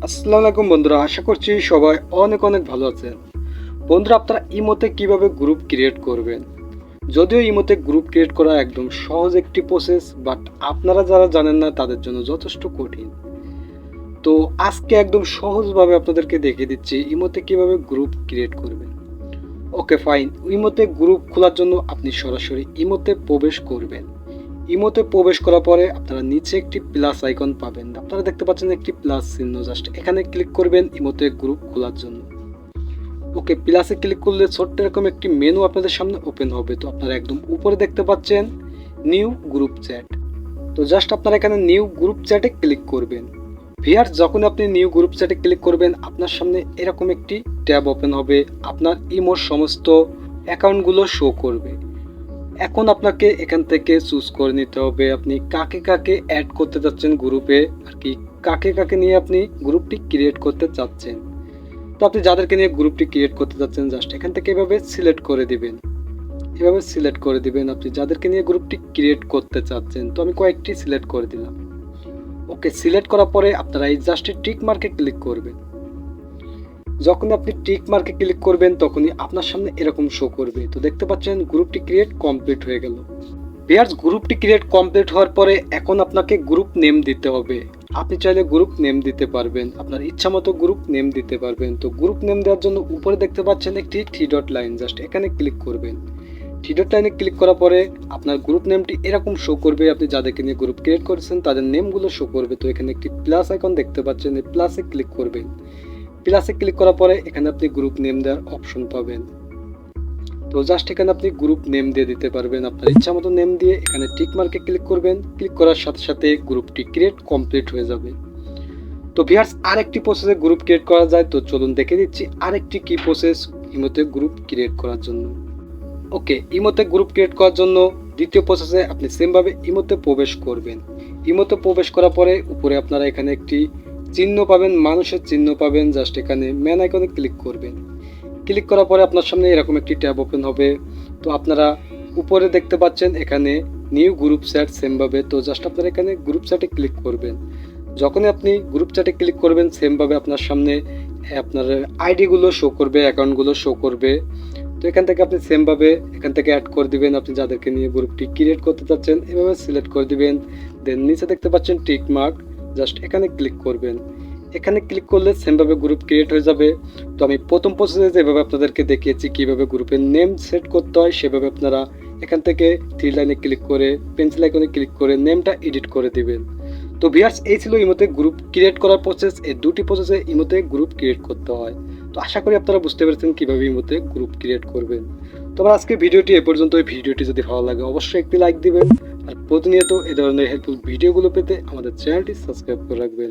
আসসালামু আলাইকুম বন্ধুরা, আশা করছি সবাই অনেক অনেক ভালো আছেন। বন্ধুরা, আপনারা ইমোতে কিভাবে গ্রুপ ক্রিয়েট করবেন? যদিও ইমোতে গ্রুপ ক্রিয়েট করা একদম সহজ একটি প্রসেস, বাট আপনারা যারা জানেন না তাদের জন্য যথেষ্ট কঠিন। তো আজকে একদম সহজভাবে আপনাদেরকে দেখিয়ে দিচ্ছি ইমোতে কিভাবে গ্রুপ ক্রিয়েট করবেন। ওকে ফাইন, ইমোতে গ্রুপ খোলার জন্য আপনি সরাসরি ইমোতে প্রবেশ করবেন। ইমোতে প্রবেশ করার পরে আপনারা নিচে একটি প্লাস আইকন পাবেন, আপনারা দেখতে পাচ্ছেন একটি প্লাস চিহ্ন, জাস্ট এখানে ক্লিক করবেন ইমোতে গ্রুপ খোলার জন্য। ওকে, প্লাসে ক্লিক করলে ছোট্ট এরকম একটি মেনু আপনাদের সামনে ওপেন হবে। তো আপনারা একদম উপরে দেখতে পাচ্ছেন নিউ গ্রুপ চ্যাট। তো জাস্ট আপনারা এখানে নিউ গ্রুপ চ্যাটে ক্লিক করবেন। ভিয়ার যখন আপনি নিউ গ্রুপ চ্যাটে ক্লিক করবেন আপনার সামনে এরকম একটি ট্যাব ওপেন হবে, আপনার ইমোর সমস্ত অ্যাকাউন্টগুলো শো করবে। এখন আপনাকে এখান থেকে চুজ করে নিতে হবে আপনি কাকে কাকে অ্যাড করতে চাচ্ছেন গ্রুপে, আর কি কাকে কাকে নিয়ে আপনি গ্রুপটি ক্রিয়েট করতে চাচ্ছেন। তো আপনি যাদেরকে নিয়ে গ্রুপটি ক্রিয়েট করতে চাচ্ছেন জাস্ট এখান থেকে এভাবে সিলেক্ট করে দিবেন। এভাবে সিলেক্ট করে দিবেন আপনি যাদেরকে নিয়ে গ্রুপটি ক্রিয়েট করতে চাচ্ছেন। তো আমি কয়েকটি সিলেক্ট করে দিলাম। ওকে, সিলেক্ট করার পরে আপনারা এই জাস্ট টিক মার্কে ক্লিক করবেন। যখন আপনি টিক মার্কে ক্লিক করবেন তখনই আপনার সামনে এরকম শো করবে। তো দেখতে পাচ্ছেন গ্রুপটি ক্রিয়েট কমপ্লিট হয়ে গেল। ভিউয়ার্স, গ্রুপটি ক্রিয়েট কমপ্লিট হওয়ার পরে এখন আপনাকে গ্রুপ নেম দিতে হবে। আপনি চাইলে গ্রুপ নেম দিতে পারবেন, আপনার ইচ্ছা মতো গ্রুপ নেম দিতে পারবেন। তো গ্রুপ নেম দেওয়ার জন্য উপরে দেখতে পাচ্ছেন একটি থ্রি ডট লাইন, জাস্ট এখানে ক্লিক করবেন। থ্রি ডট লাইনে ক্লিক করার পরে আপনার গ্রুপ নেমটি এরকম শো করবে, আপনি যাদেরকে নিয়ে গ্রুপ ক্রিয়েট করেছেন তাদের নেমগুলো শো করবে। তো এখানে একটি প্লাস আইকন দেখতে পাচ্ছেন, এই প্লাসে ক্লিক করবেন। প্লাসে ক্লিক করার পরে এখানে আপনি গ্রুপ নেম দেওয়ার অপশন পাবেন। তো জাস্ট এখানে আপনি গ্রুপ নেম দিয়ে দিতে পারবেন, আপনার ইচ্ছা মতো নেম দিয়ে এখানে টিক মার্কে ক্লিক করবেন। ক্লিক করার সাথে সাথে গ্রুপটি ক্রিয়েট কমপ্লিট হয়ে যাবে। তো ভিউয়ার্স, আরেকটি প্রসেসে গ্রুপ ক্রিয়েট করা যায়, তো চলুন দেখে দিচ্ছি আরেকটি কি প্রসেস ইমোতে গ্রুপ ক্রিয়েট করার জন্য। ওকে, ইমোতে গ্রুপ ক্রিয়েট করার জন্য দ্বিতীয় প্রসেসে আপনি সেমভাবে ইমোতে প্রবেশ করবেন। ইমোতে প্রবেশ করার পরে উপরে আপনারা এখানে একটি চিহ্ন পাবেন, মানুষের চিহ্ন পাবেন, জাস্ট এখানে ম্যান আইকনে ক্লিক করবেন। ক্লিক করার পরে আপনার সামনে এরকম একটি ট্যাব ওপেন হবে। তো আপনারা উপরে দেখতে পাচ্ছেন এখানে নিউ গ্রুপ চ্যাট সেমভাবে। তো জাস্ট আপনারা এখানে গ্রুপ চ্যাটে ক্লিক করবেন। যখনই আপনি গ্রুপ চ্যাটে ক্লিক করবেন সেমভাবে আপনার সামনে আপনার আইডিগুলো শো করবে, অ্যাকাউন্টগুলো শো করবে। তো এখান থেকে আপনি সেমভাবে এখান থেকে অ্যাড করে দিবেন আপনি যাদেরকে নিয়ে গ্রুপটি ক্রিয়েট করতে চাচ্ছেন, এভাবে সিলেক্ট করে দিবেন। দেন নিচে দেখতে পাচ্ছেন টিক মার্ক, জাস্ট এখানে ক্লিক করবেন। এখানে ক্লিক করলে সেমভাবে গ্রুপ ক্রিয়েট হয়ে যাবে। তো আমি প্রথম প্রসেসে যেভাবে আপনাদেরকে দেখিয়েছি কীভাবে গ্রুপের নেম সেট করতে হয়, সেভাবে আপনারা এখান থেকে থ্রি লাইনে ক্লিক করে পেন্সিল আইকনে ক্লিক করে নেমটা এডিট করে দিবেন। তো ভিউয়ার্স, এই ছিল ইমোতে গ্রুপ ক্রিয়েট করার প্রসেস। এই দুটি প্রসেসে ইমোতে গ্রুপ ক্রিয়েট করতে হয়। তো আশা করি আপনারা বুঝতে পেরেছেন কীভাবে ইমোতে গ্রুপ ক্রিয়েট করবেন। তো আমার আজকে ভিডিওটি এ পর্যন্ত। এই ভিডিওটি যদি ভালো লাগে অবশ্যই একটি লাইক দিবেন, আর প্রতিনিয়ত এ ধরনের হেল্পফুল ভিডিওগুলো পেতে আমাদের চ্যানেলটি সাবস্ক্রাইব করে রাখবেন।